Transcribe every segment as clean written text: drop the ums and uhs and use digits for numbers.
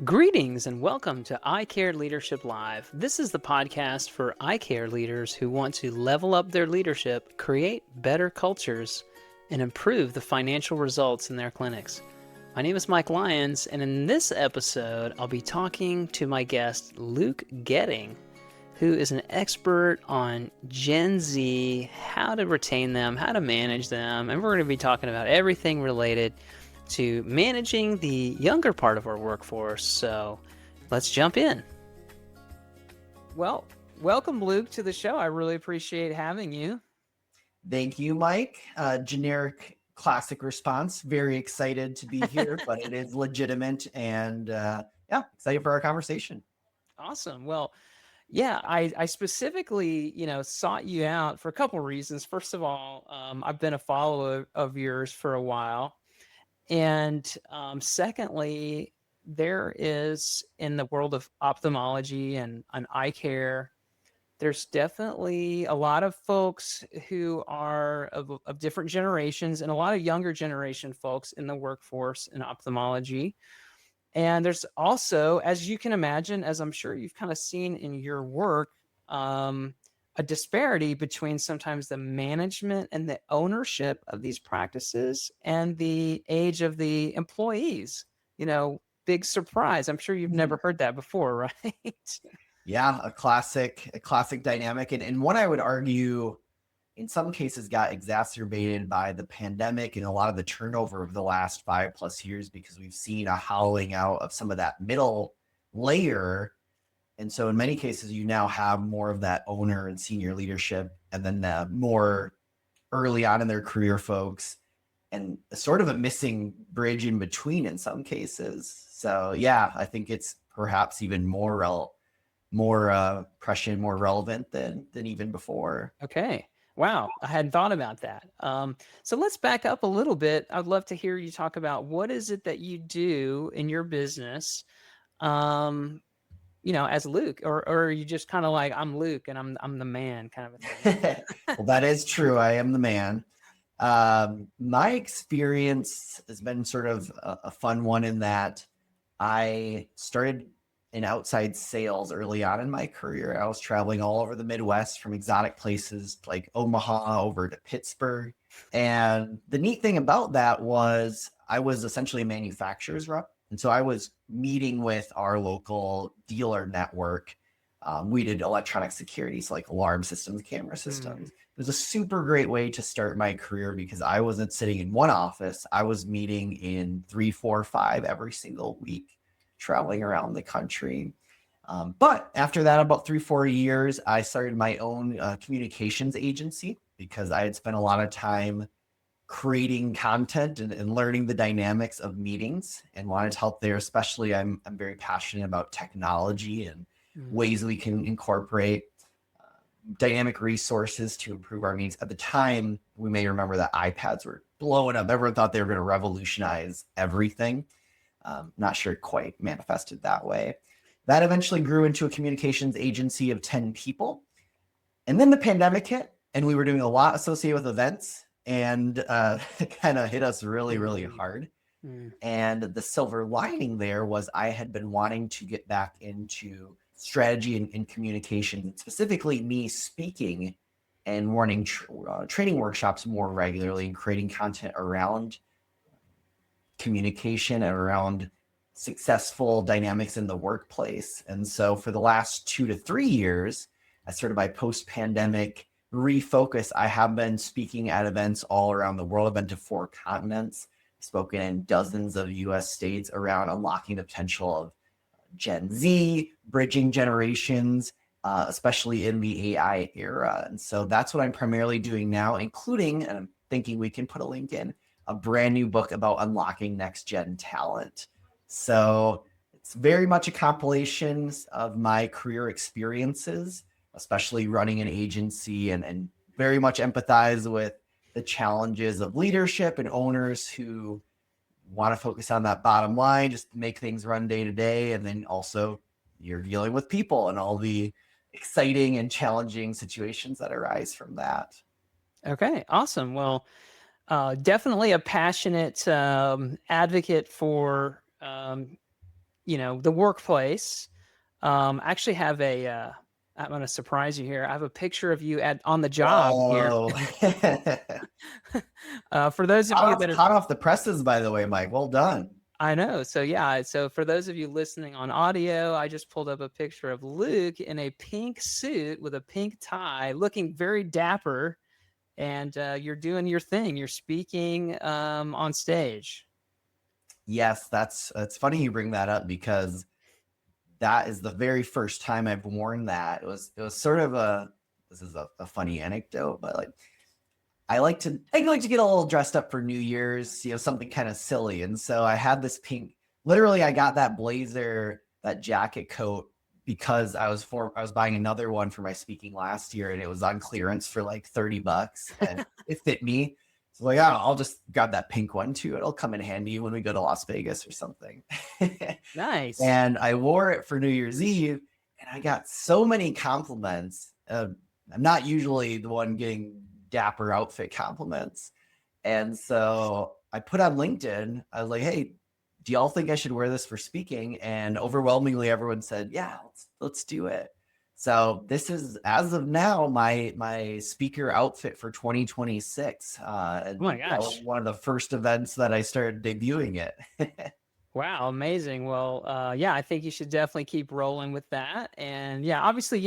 Greetings and welcome to I Care Leadership Live. This is the podcast for I Care leaders who want to level up their leadership, create better cultures, and improve the financial results in their clinics. My name is Mike Lyons, and in this episode, I'll be talking to my guest, Luke Goetting, who is an expert on Gen Z, how to retain them, how to manage them, and we're going to be talking about everything related to managing the younger part of our workforce. So let's jump in. Well, welcome, Luke, to the show. I really appreciate having you. Thank you, Mike. Generic classic response. Very excited to be here, but it is legitimate and excited for our conversation. Awesome. Well, yeah, I specifically, sought you out for a couple reasons. First of all, I've been a follower of yours for a while. And secondly, there is in the world of ophthalmology and eye care, there's definitely a lot of folks who are of different generations and a lot of younger generation folks in the workforce in ophthalmology. And there's also, as you can imagine, as I'm sure you've kind of seen in your work, a disparity between sometimes the management and the ownership of these practices and the age of the employees. Big surprise. I'm sure you've never heard that before, right? Yeah, a classic dynamic. And one I would argue in some cases got exacerbated by the pandemic and a lot of the turnover of the last 5+ years, because we've seen a hollowing out of some of that middle layer. And so in many cases, you now have more of that owner and senior leadership, and then the more early on in their career folks, and sort of a missing bridge in between in some cases. So yeah, I think it's perhaps even more prescient, more relevant than even before. Okay. Wow. I hadn't thought about that. So let's back up a little bit. I'd love to hear you talk about what is it that you do in your business, as Luke, or are you just kind of like, I'm Luke and I'm the man kind of a thing? Well, that is true. I am the man. My experience has been sort of a fun one in that I started in outside sales early on in my career. I was traveling all over the Midwest, from exotic places like Omaha over to Pittsburgh. And the neat thing about that was I was essentially a manufacturer's rep. And so I was meeting with our local dealer network. We did electronic security, so like alarm systems, camera systems. It was a super great way to start my career because I wasn't sitting in one office. I was meeting in 3, 4, 5 every single week, traveling around the country. But after that, about 3, 4 years, I started my own communications agency because I had spent a lot of time creating content and learning the dynamics of meetings and wanted to help there. Especially, I'm very passionate about technology and ways we can incorporate dynamic resources to improve our meetings. At the time, we may remember that iPads were blowing up. Everyone thought they were going to revolutionize everything. Not sure it quite manifested that way. That eventually grew into a communications agency of 10 people. And then the pandemic hit, and we were doing a lot associated with events, and it kind of hit us really, really hard. And the silver lining there was I had been wanting to get back into strategy and communication, and specifically me speaking and running training workshops more regularly and creating content around communication and around successful dynamics in the workplace. And so for the last 2 to 3 years, as sort of my post-pandemic refocus, I have been speaking at events all around the world. I've been to 4 continents, spoken in dozens of US states around unlocking the potential of Gen Z, bridging generations, especially in the AI era. And so that's what I'm primarily doing now, including, and I'm thinking we can put a link in, a brand new book about unlocking next gen talent. So it's very much a compilation of my career experiences, especially running an agency, and very much empathize with the challenges of leadership and owners who want to focus on that bottom line, just make things run day to day. And then also you're dealing with people and all the exciting and challenging situations that arise from that. Okay, awesome. Well, definitely a passionate advocate for the workplace. I actually have I'm going to surprise you here. I have a picture of you on the job here. Whoa. For those of you that are, Hot off the presses, by the way, Mike. Well done. I know. So yeah. So for those of you listening on audio, I just pulled up a picture of Luke in a pink suit with a pink tie, looking very dapper. And you're doing your thing. You're speaking on stage. Yes, it's funny you bring that up because that is the very first time I've worn that. It was sort of this is a funny anecdote, but like I like to get a little dressed up for New Year's, something kind of silly. And so I had this pink, literally I got that blazer, that jacket coat because I was buying another one for my speaking last year and it was on clearance for like $30 and it fit me. So like, I'll just grab that pink one too. It'll come in handy when we go to Las Vegas or something. Nice. And I wore it for New Year's Eve and I got so many compliments. I'm not usually the one getting dapper outfit compliments. And so I put on LinkedIn, I was like, hey, do y'all think I should wear this for speaking? And overwhelmingly everyone said, yeah, let's do it. So this is, as of now, my speaker outfit for 2026. Oh my That was gosh. one of the first events that I started debuting it. Wow, amazing. Well, yeah, I think you should definitely keep rolling with that. And yeah, obviously,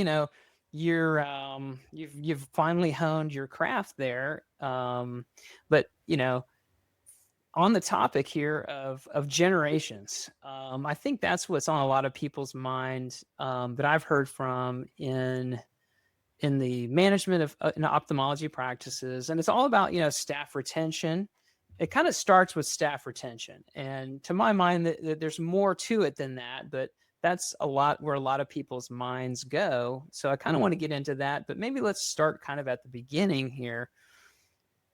you've finally honed your craft there. But on the topic here of generations, I think that's what's on a lot of people's minds, that I've heard from in the management of in ophthalmology practices, and it's all about staff retention. It kind of starts with staff retention, and to my mind, that there's more to it than that, but that's a lot where a lot of people's minds go. So I kind of want to get into that, but maybe let's start kind of at the beginning here.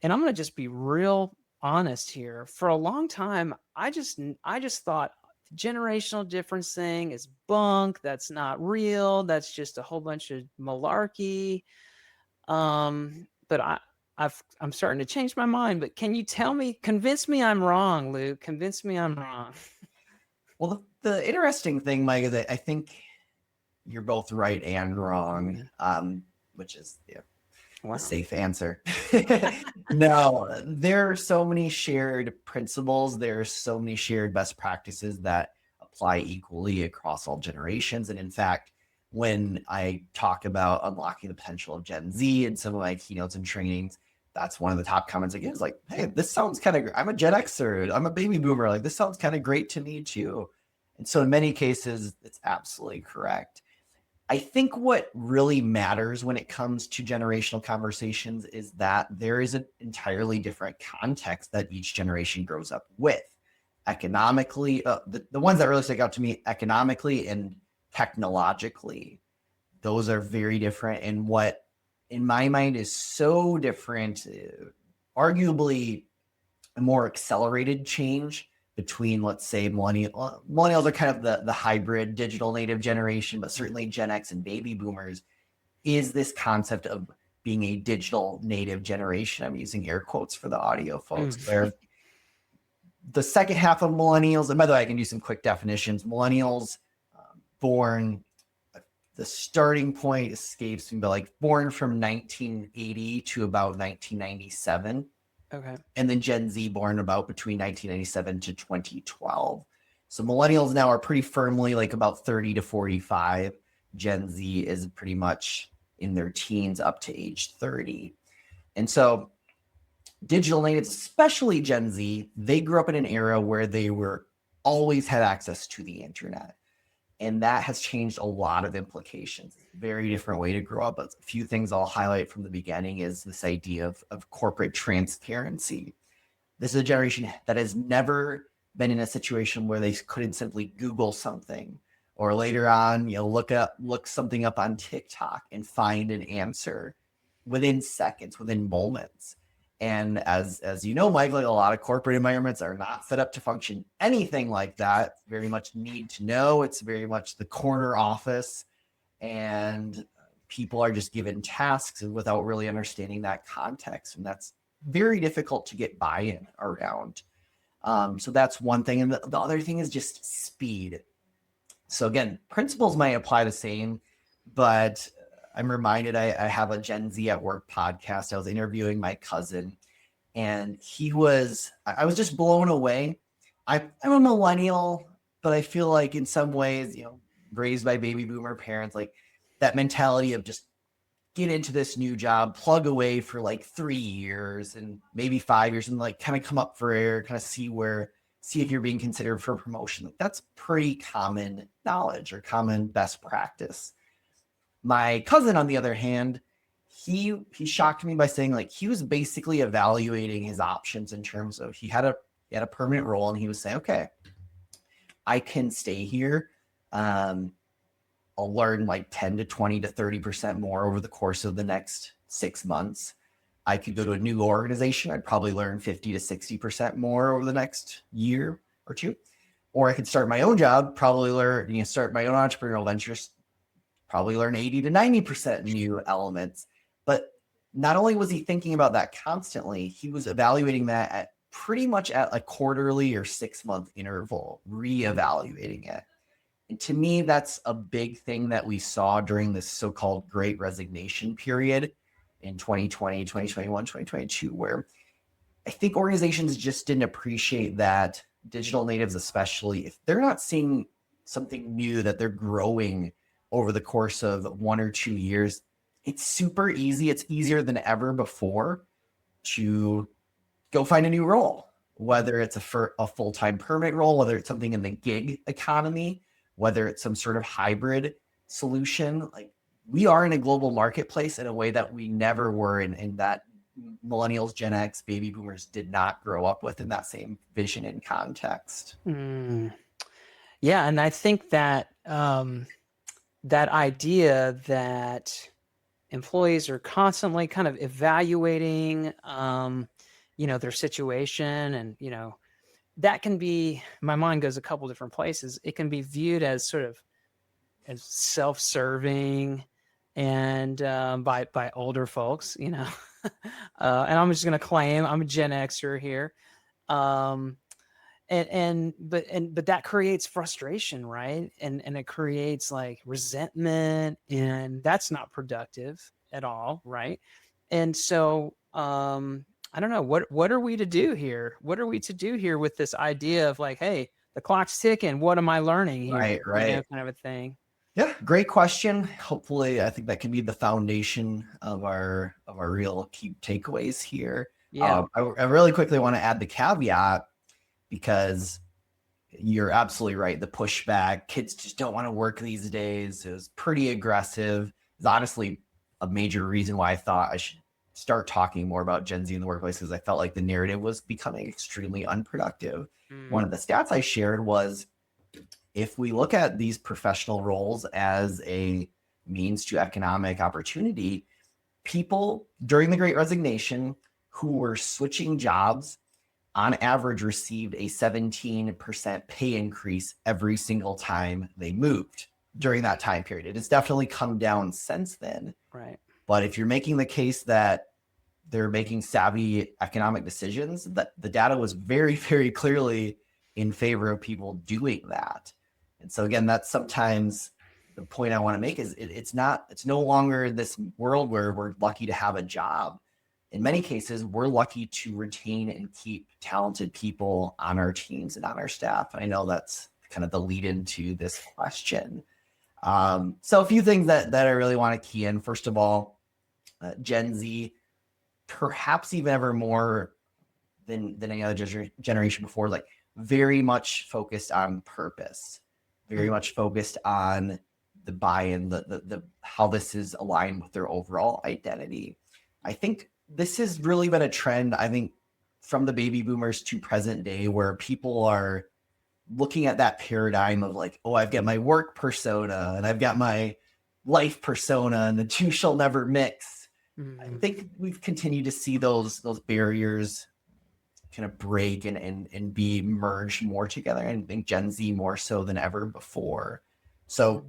And I'm going to just be real honest here. For a long time, I just thought generational difference thing is bunk. That's not real. That's just a whole bunch of malarkey. But I'm starting to change my mind. But can you convince me I'm wrong, Luke? Convince me I'm wrong. Well, the interesting thing, Mike, is that I think you're both right and wrong, which is Wow. a safe answer. No, there are so many shared principles. There are so many shared best practices that apply equally across all generations. And in fact, when I talk about unlocking the potential of Gen Z in some of my keynotes and trainings, that's one of the top comments I get is like, hey, this sounds kind of, I'm a Gen Xer, I'm a baby boomer. Like, this sounds kind of great to me too. And so in many cases, it's absolutely correct. I think what really matters when it comes to generational conversations is that there is an entirely different context that each generation grows up with. Economically, the ones that really stick out to me, economically and technologically, those are very different. And what, in my mind, is so different, arguably a more accelerated change between, let's say, millennials are kind of the hybrid digital native generation, but certainly Gen X and baby boomers, is this concept of being a digital native generation. I'm using air quotes for the audio folks, where the second half of millennials, and by the way, I can do some quick definitions. Millennials born, the starting point escapes me, but like born from 1980 to about 1997. Okay. And then Gen Z born about between 1997 to 2012. So millennials now are pretty firmly like about 30 to 45. Gen Z is pretty much in their teens up to age 30. And so digital natives, especially Gen Z, they grew up in an era where they always had access to the internet. And that has changed a lot of implications. Very different way to grow up. But a few things I'll highlight from the beginning is this idea of corporate transparency. This is a generation that has never been in a situation where they couldn't simply Google something, or later on, look something up on TikTok and find an answer within seconds, within moments. And as you know, Mike, like a lot of corporate environments are not set up to function anything like that. It's very much need to know. It's very much the corner office, and people are just given tasks without really understanding that context. And that's very difficult to get buy-in around. So that's one thing. And the other thing is just speed. So again, principles might apply the same, but I'm reminded I have a Gen Z at Work podcast. I was interviewing my cousin, and I was just blown away. I'm a millennial, but I feel like in some ways, raised by baby boomer parents, like that mentality of just get into this new job, plug away for like 3 years and maybe 5 years, and like kind of come up for air, kind of see if you're being considered for promotion. Like that's pretty common knowledge or common best practice. My cousin, on the other hand, he shocked me by saying like he was basically evaluating his options in terms of he had a permanent role, and he was saying, okay, I can stay here. I'll learn like 10 to 20 to 30% more over the course of the next 6 months. I could go to a new organization. I'd probably learn 50 to 60% more over the next year or two. Or I could start my own job, probably start my own entrepreneurial ventures, probably learn 80 to 90% new elements. But not only was he thinking about that constantly, he was evaluating that at pretty much at a quarterly or 6-month interval, reevaluating it. And to me, that's a big thing that we saw during this so-called Great Resignation period in 2020, 2021, 2022, where I think organizations just didn't appreciate that digital natives, especially if they're not seeing something new that they're growing over the course of 1 or 2 years, it's super easy. It's easier than ever before to go find a new role, whether it's a full-time permanent role, whether it's something in the gig economy, whether it's some sort of hybrid solution. Like we are in a global marketplace in a way that we never were in that millennials, Gen X, baby boomers did not grow up with in that same vision and context. Yeah, and I think that that idea that employees are constantly kind of evaluating, their situation, and that can be, my mind goes a couple different places. It can be viewed as sort of as self-serving and by older folks, and I'm just going to claim I'm a Gen Xer here. But that creates frustration, right? And it creates like resentment, and that's not productive at all, right? And so I don't know, what are we to do here? What are we to do here with this idea of like, hey, the clock's ticking, what am I learning here? Right. Kind of a thing. Yeah, great question. Hopefully, I think that can be the foundation of our real key takeaways here. Yeah. I really quickly want to add the caveat, because you're absolutely right. The pushback, kids just don't want to work these days. It was pretty aggressive. It's honestly a major reason why I thought I should start talking more about Gen Z in the workplace, because I felt like the narrative was becoming extremely unproductive. One of the stats I shared was, if we look at these professional roles as a means to economic opportunity, people during the Great Resignation who were switching jobs on average received a 17% pay increase every single time they moved during that time period. It has definitely come down since then. Right. But if you're making the case that they're making savvy economic decisions, that the data was very, very clearly in favor of people doing that. And so again, that's sometimes the point I want to make is it's no longer this world where we're lucky to have a job. In many cases, we're lucky to retain and keep talented people on our teams and on our staff. And I know that's kind of the lead into this question. So a few things that I really want to key in. First of all, Gen Z, perhaps even ever more than any other generation before, like very much focused on purpose, very much focused on the buy-in, the how this is aligned with their overall identity. I think this has really been a trend, I think, from the baby boomers to present day, where people are looking at that paradigm of like, oh, I've got my work persona and I've got my life persona, and the two shall never mix. I think we've continued to see those barriers kind of break and be merged more together. And I think Gen Z more so than ever before. So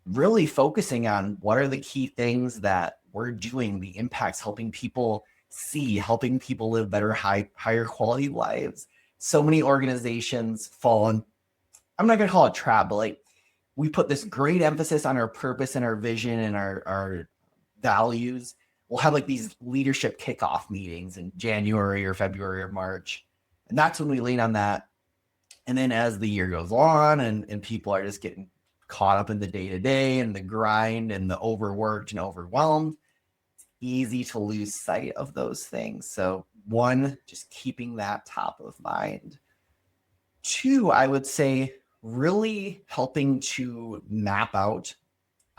really focusing on what are the key things that we're doing, the impacts, helping people see, helping people live better, higher quality lives. So many organizations fall in, I'm not going to call it trap, but like we put this great emphasis on our purpose and our vision and our values. We'll have like these leadership kickoff meetings in January or February or March. And that's when we lean on that. And then as the year goes on and people are just getting caught up in the day-to-day and the grind and the overworked and overwhelmed, it's easy to lose sight of those things. So one, just keeping that top of mind. Two, I would say really helping to map out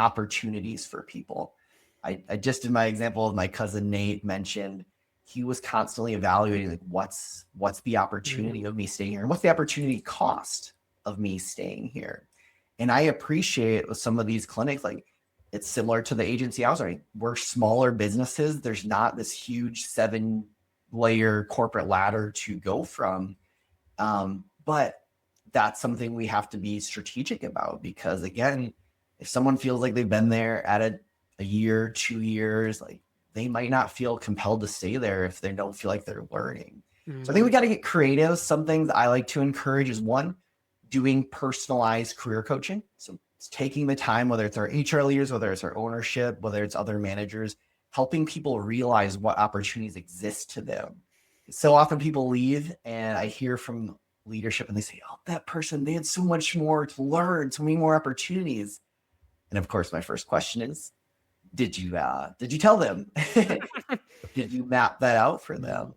opportunities for people. I just, in my example of my cousin Nate mentioned, he was constantly evaluating like what's the opportunity of me staying here and what's the opportunity cost of me staying here. And I appreciate with some of these clinics, like it's similar to the agency I was running. We're smaller businesses. There's not this huge 7-layer corporate ladder to go from. But that's something we have to be strategic about, because again, if someone feels like they've been there at a year, 2 years, like they might not feel compelled to stay there if they don't feel like they're learning. So I think we got to get creative. Some things I like to encourage is one, doing personalized career coaching. So it's taking the time, whether it's our HR leaders, whether it's our ownership, whether it's other managers, helping people realize what opportunities exist to them. So often people leave and I hear from leadership and they say, oh, that person, they had so much more to learn, so many more opportunities. And of course, my first question is, did you tell them? Did you map that out for them?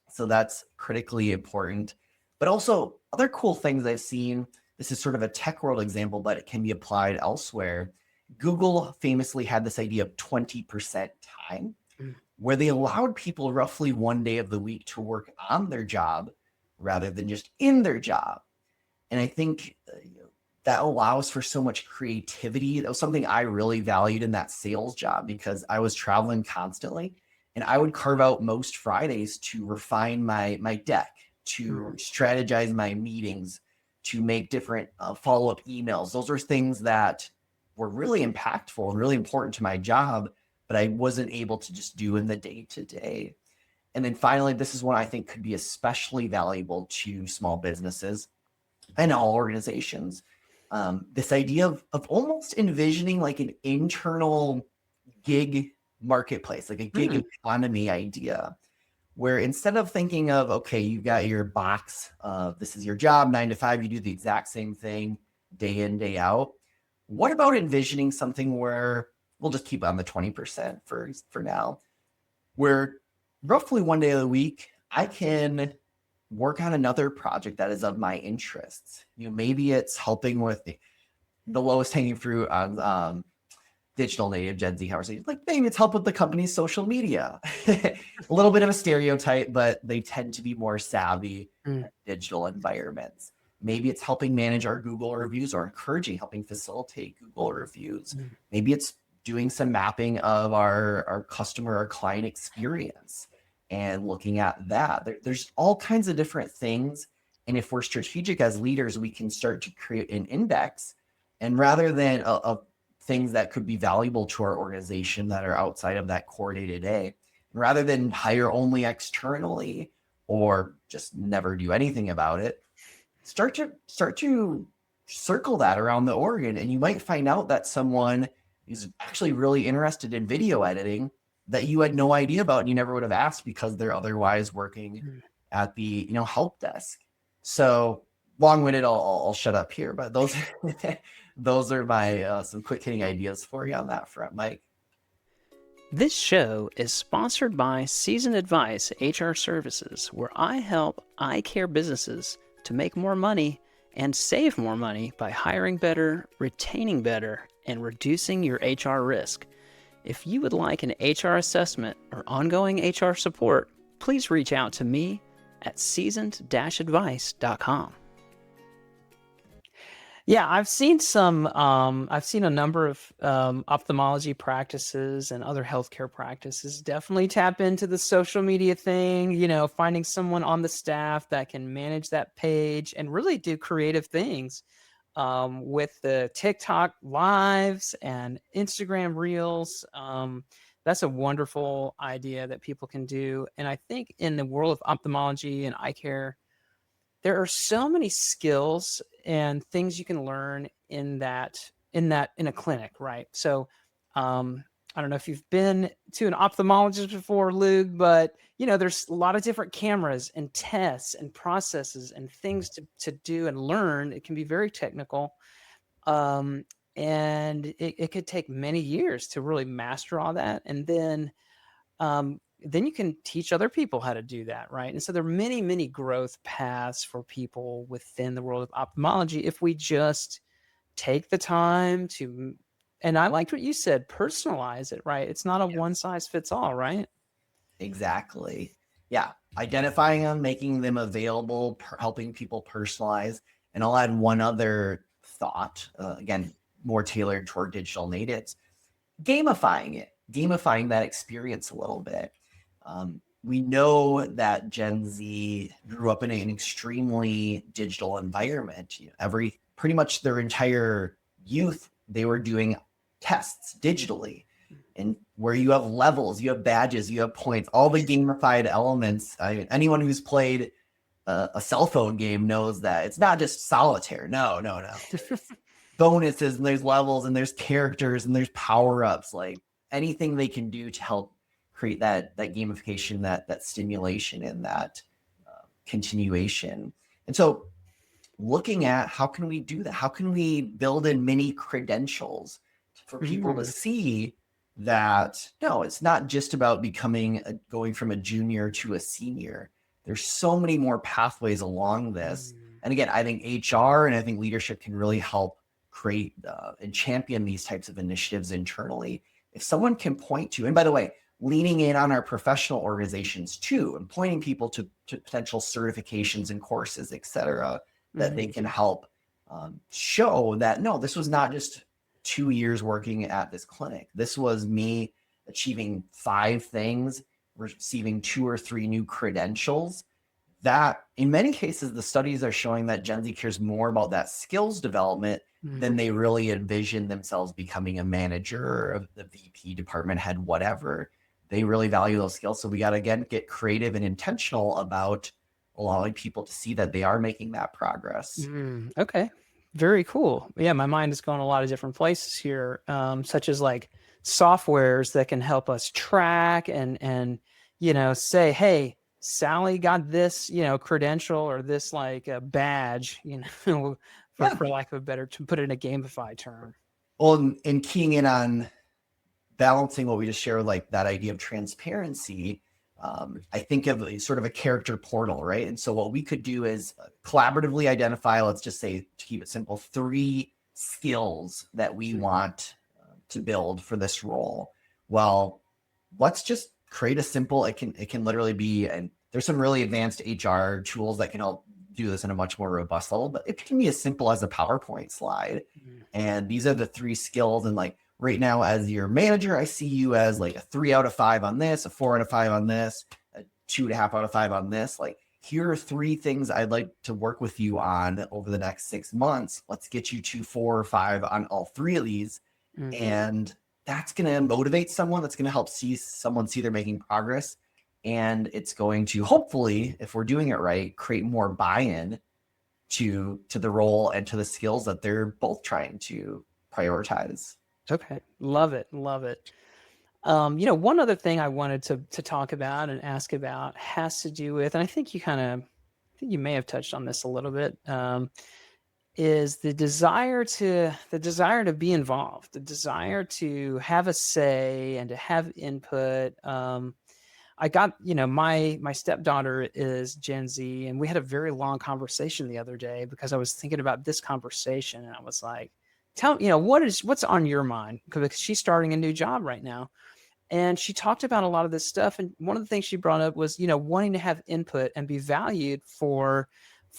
So that's critically important. But also other cool things I've seen, this is sort of a tech world example, but it can be applied elsewhere. Google famously had this idea of 20% time, where they allowed people roughly 1 day of the week to work on their job rather than just in their job. And I think that allows for so much creativity. That was something I really valued in that sales job, because I was traveling constantly and I would carve out most Fridays to refine my deck, to strategize my meetings, to make different follow-up emails. Those are things that were really impactful and really important to my job, but I wasn't able to just do in the day-to-day. And then finally, this is one I think could be especially valuable to small businesses and all organizations. This idea of almost envisioning like an internal gig marketplace, like a gig economy idea, where instead of thinking of, okay, you've got your box, this is your job, 9 to 5, you do the exact same thing day in, day out. What about envisioning something where we'll just keep on the 20% for now, where roughly 1 day of the week, I can work on another project that is of my interests. Maybe it's helping with the lowest hanging fruit on digital native Gen Z conversations. Like maybe it's help with the company's social media. A little bit of a stereotype, but they tend to be more savvy in digital environments. Maybe it's helping manage our Google reviews or helping facilitate Google reviews. Maybe it's doing some mapping of our customer or client experience and looking at that. There's all kinds of different things. And if we're strategic as leaders, we can start to create an index. And rather than things that could be valuable to our organization that are outside of that core day-to-day, rather than hire only externally or just never do anything about it, start to circle that around the org. And you might find out that someone is actually really interested in video editing that you had no idea about and you never would have asked, because they're otherwise working at the help desk. So long-winded, I'll shut up here, but those are my some quick hitting ideas for you on that front, Mike. This show is sponsored by Seasoned Advice HR Services, where I help eye care businesses to make more money and save more money by hiring better, retaining better, and reducing your HR risk. If you would like an HR assessment or ongoing HR support, please reach out to me at seasoned-advice.com. Yeah, I've seen a number of ophthalmology practices and other healthcare practices definitely tap into the social media thing, finding someone on the staff that can manage that page and really do creative things with the TikTok lives and Instagram reels. That's a wonderful idea that people can do. And I think in the world of ophthalmology and eye care, there are so many skills and things you can learn in a clinic, right? So I don't know if you've been to an ophthalmologist before, Luke, but there's a lot of different cameras and tests and processes and things to do and learn. It can be very technical. Um, and it could take many years to really master all that. And then you can teach other people how to do that, right? And so there are many, many growth paths for people within the world of ophthalmology if we just take the time to, and I liked what you said, personalize it, right? It's not a one size fits all, right? Exactly. Yeah. Identifying them, making them available, helping people personalize. And I'll add one other thought, again, more tailored toward digital natives, gamifying that experience a little bit. We know that Gen Z grew up in an extremely digital environment. Pretty much their entire youth, they were doing tests digitally, and where you have levels, you have badges, you have points, all the gamified elements. Anyone who's played a cell phone game knows that it's not just solitaire. No. There's bonuses and there's levels and there's characters and there's power-ups, like anything they can do to help create that gamification, that stimulation, and that continuation. And so looking at how can we do that? How can we build in mini credentials for people to see that, no, it's not just about going from a junior to a senior. There's so many more pathways along this. And again, I think HR and I think leadership can really help create and champion these types of initiatives internally. If someone can point to, and by the way, leaning in on our professional organizations too, and pointing people to potential certifications and courses, et cetera, that they can help show that, no, this was not just 2 years working at this clinic. This was me achieving 5 things, receiving 2 or 3 new credentials. That in many cases, the studies are showing that Gen Z cares more about that skills development than they really envision themselves becoming a manager or the VP, department head, whatever. They really value those skills. So we got to, again, get creative and intentional about allowing people to see that they are making that progress. Okay. Very cool. Yeah, my mind is going a lot of different places here, such as like softwares that can help us track and say, hey, Sally got this, credential or this like a badge, for lack of a better, to put it in a gamified term. Well, and keying in on balancing what we just shared, like that idea of transparency, I think of sort of a character portal, right? And so what we could do is collaboratively identify, let's just say, to keep it simple, 3 skills that we want to build for this role. Well, let's just create a simple, it can literally be, and there's some really advanced HR tools that can help do this in a much more robust level, but it can be as simple as a PowerPoint slide. And these are the 3 skills. And like right now, as your manager, I see you as like a 3 out of 5 on this, a 4 out of 5 on this, a 2.5 out of 5 on this. Like, here are 3 things I'd like to work with you on over the next 6 months. Let's get you to 4 or 5 on all 3 of these. And that's going to motivate someone. That's going to help someone see they're making progress. And it's going to hopefully, if we're doing it right, create more buy-in to the role and to the skills that they're both trying to prioritize. Okay. Love it. One other thing I wanted to talk about and ask about has to do with, and I think you may have touched on this a little bit, is the desire to be involved, the desire to have a say and to have input. I got, my stepdaughter is Gen Z, and we had a very long conversation the other day because I was thinking about this conversation, and I was like, what's on your mind? Because she's starting a new job right now. And she talked about a lot of this stuff. And one of the things she brought up was, wanting to have input and be valued for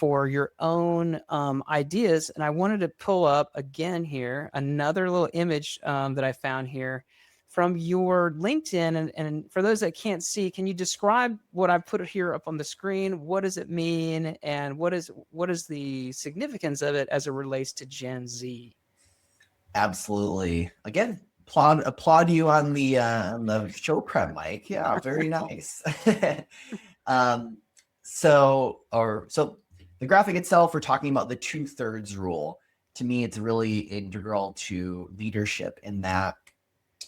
your own ideas. And I wanted to pull up again here another little image that I found here from your LinkedIn. And for those that can't see, can you describe what I put here up on the screen? What does it mean? And what is the significance of it as it relates to Gen Z? Absolutely. Again, applaud you on the show prep, Mike. Yeah, very nice. So the graphic itself, we're talking about the 2/3 rule. To me, it's really integral to leadership in that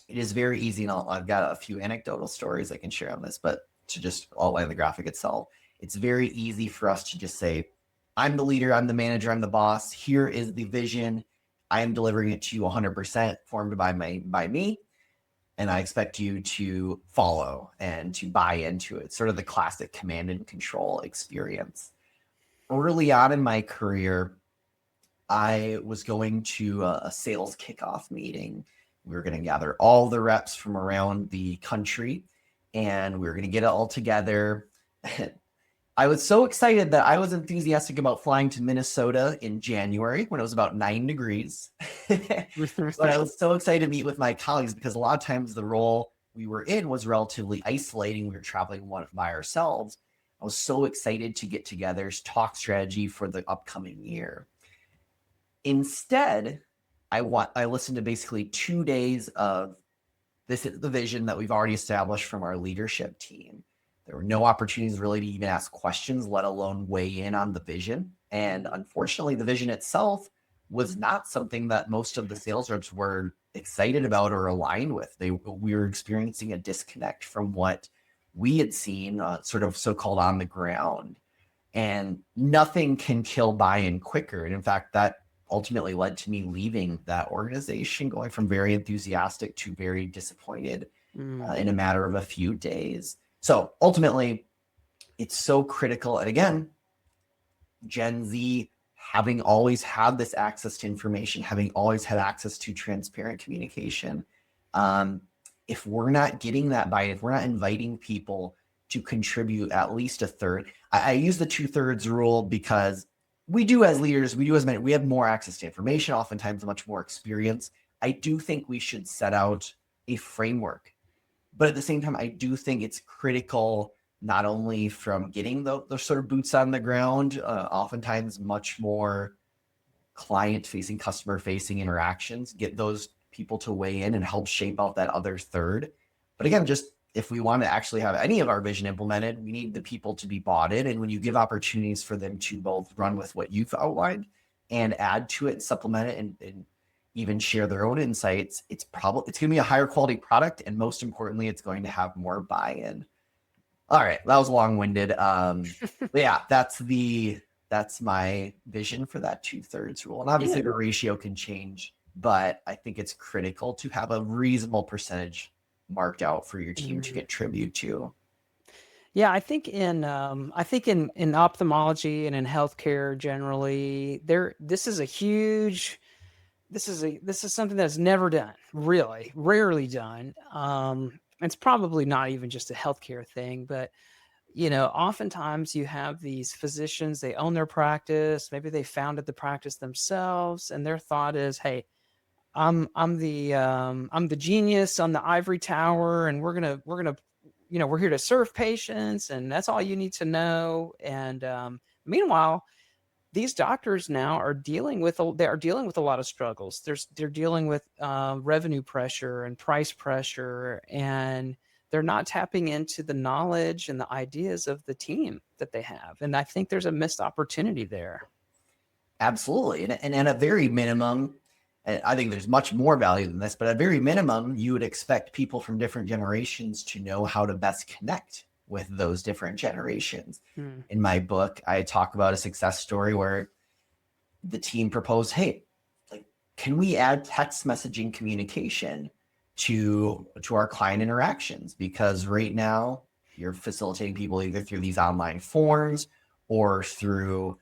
it is very easy. And I've got a few anecdotal stories I can share on this, but to just outline the graphic itself, it's very easy for us to just say, I'm the leader, I'm the manager, I'm the boss. Here is the vision. I am delivering it to you 100% formed by me. And I expect you to follow and to buy into it. Sort of the classic command and control experience. Early on in my career, I was going to a sales kickoff meeting. We were going to gather all the reps from around the country and we were going to get it all together. I was so excited that I was enthusiastic about flying to Minnesota in January when it was about 9 degrees. But I was so excited to meet with my colleagues because a lot of times the role we were in was relatively isolating. We were traveling by ourselves. I was so excited to get together, talk strategy for the upcoming year. Instead, I listened to basically 2 days of this is the vision that we've already established from our leadership team. There were no opportunities really to even ask questions, let alone weigh in on the vision. And unfortunately, the vision itself was not something that most of the sales reps were excited about or aligned with. We were experiencing a disconnect from what we had seen, sort of so-called on the ground. And nothing can kill buy-in quicker. And in fact, that ultimately led to me leaving that organization, going from very enthusiastic to very disappointed in a matter of a few days. So ultimately, it's so critical. And again, Gen Z, having always had this access to information, having always had access to transparent communication, if we're not getting that buy-in, if we're not inviting people to contribute at least a third, I use the 2/3 rule because we do as leaders, we have more access to information, oftentimes much more experience. I do think we should set out a framework. But at the same time, I do think it's critical not only from getting those sort of boots on the ground, oftentimes much more client-facing, customer-facing interactions, get those people to weigh in and help shape out that other third. But again, just if we want to actually have any of our vision implemented, we need the people to be bought in. And when you give opportunities for them to both run with what you've outlined and add to it, supplement it, and even share their own insights, it's going to be a higher quality product. And most importantly, it's going to have more buy-in. All right. That was long-winded. Yeah, that's my vision for that 2/3 rule. And obviously the ratio can change, but I think it's critical to have a reasonable percentage marked out for your team to contribute to. Yeah, I think in ophthalmology and in healthcare generally, this is something that's never done, really, rarely done. It's probably not even just a healthcare thing, but oftentimes you have these physicians, they own their practice, maybe they founded the practice themselves, and their thought is, hey, I'm the genius on the ivory tower, and we're here to serve patients, and that's all you need to know. And meanwhile, these doctors now are dealing with a lot of struggles. They're dealing with revenue pressure and price pressure, and they're not tapping into the knowledge and the ideas of the team that they have. And I think there's a missed opportunity there. Absolutely. And at a very minimum, and I think there's much more value than this, but at a very minimum, you would expect people from different generations to know how to best connect with those different generations. In my book, I talk about a success story where the team proposed, hey, can we add text messaging communication to our client interactions? Because right now you're facilitating people either through these online forms or through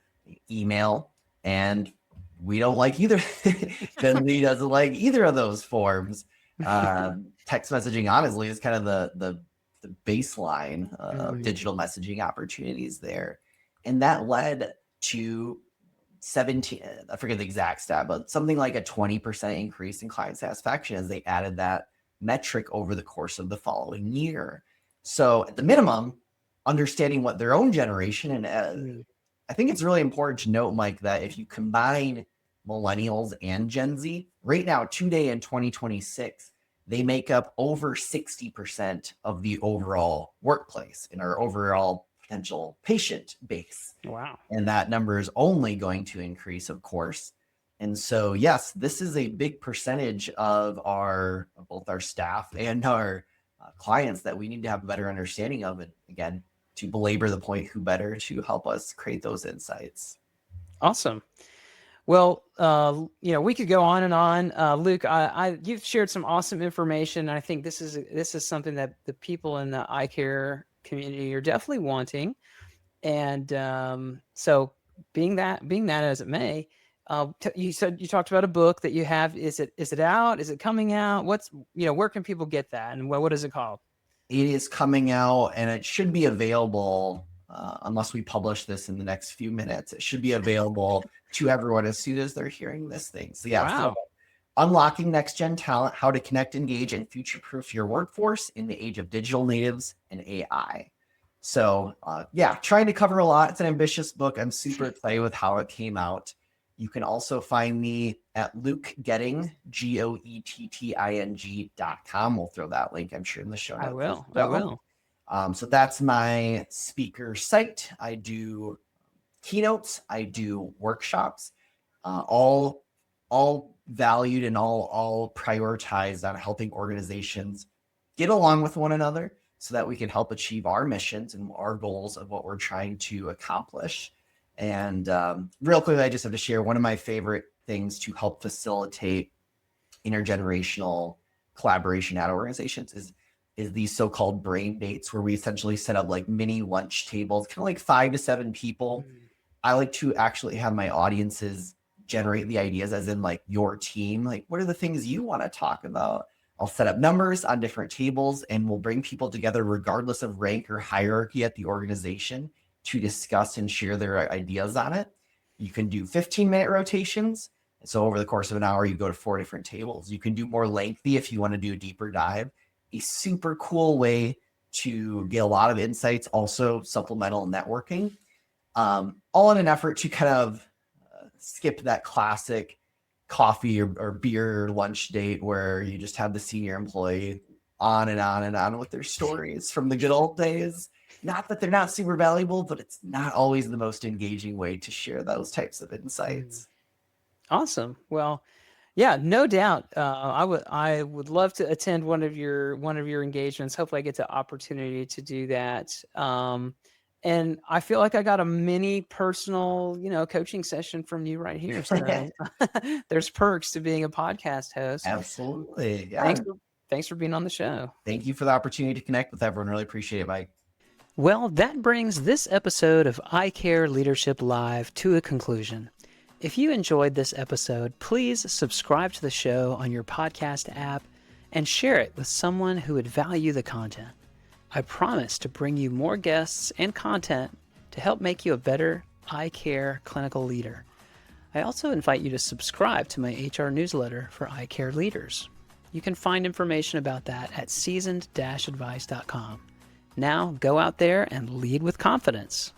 email, and we don't like either. GenZ doesn't like either of those forms. Text messaging, honestly, is kind of the baseline of digital messaging opportunities there. And that led to 17, I forget the exact stat, but something like a 20% increase in client satisfaction as they added that metric over the course of the following year. So at the minimum, understanding what their own generation, and I think it's really important to note, Mike, that if you combine millennials and Gen Z, right now, today in 2026, they make up over 60% of the overall workplace in our overall potential patient base. Wow. And that number is only going to increase, of course. And so, yes, this is a big percentage of both our staff and our clients that we need to have a better understanding of. And again, to belabor the point, who better to help us create those insights? Awesome. Well, we could go on and on. Luke, you've shared some awesome information. I think this is something that the people in the eye care community are definitely wanting. And so, being that as it may, you said you talked about a book that you have. Is it out? Is it coming out? Where can people get that? And what is it called? It is coming out, and it should be available. Unless we publish this in the next few minutes, it should be available to everyone as soon as they're hearing this thing. So yeah, Wow. Unlocking Next Gen Talent, How to Connect, Engage, and Future-Proof Your Workforce in the Age of Digital Natives and AI. So trying to cover a lot. It's an ambitious book. I'm super excited with how it came out. You can also find me at Luke Goetting, GOETTING.com. We'll throw that link, I'm sure, in the show notes. I will. So that's my speaker site. I do keynotes, I do workshops, all valued and all prioritized on helping organizations get along with one another so that we can help achieve our missions and our goals of what we're trying to accomplish. And real quickly, I just have to share one of my favorite things to help facilitate intergenerational collaboration at organizations is these so-called brain dates, where we essentially set up like mini lunch tables, kind of like 5 to 7 people. I like to actually have my audiences generate the ideas, as in like your team, like what are the things you want to talk about? I'll set up numbers on different tables, and we'll bring people together regardless of rank or hierarchy at the organization to discuss and share their ideas on it. You can do 15-minute rotations. So over the course of an hour, you go to 4 different tables. You can do more lengthy if you want to do a deeper dive. A super cool way to get a lot of insights, also supplemental networking, all in an effort to kind of skip that classic coffee or beer lunch date where you just have the senior employee on and on and on with their stories from the good old days. Not that they're not super valuable, but it's not always the most engaging way to share those types of insights. Awesome. Well, yeah, no doubt. I would love to attend one of your engagements. Hopefully, I get the opportunity to do that. And I feel like I got a mini personal, coaching session from you right here. So there's perks to being a podcast host. Absolutely. Yeah. Thanks for being on the show. Thank you for the opportunity to connect with everyone. Really appreciate it, Mike. Well, that brings this episode of Eye Care Leadership Live to a conclusion. If you enjoyed this episode, please subscribe to the show on your podcast app and share it with someone who would value the content. I promise to bring you more guests and content to help make you a better eye care clinical leader. I also invite you to subscribe to my HR newsletter for eye care leaders. You can find information about that at seasoned-advice.com. Now go out there and lead with confidence.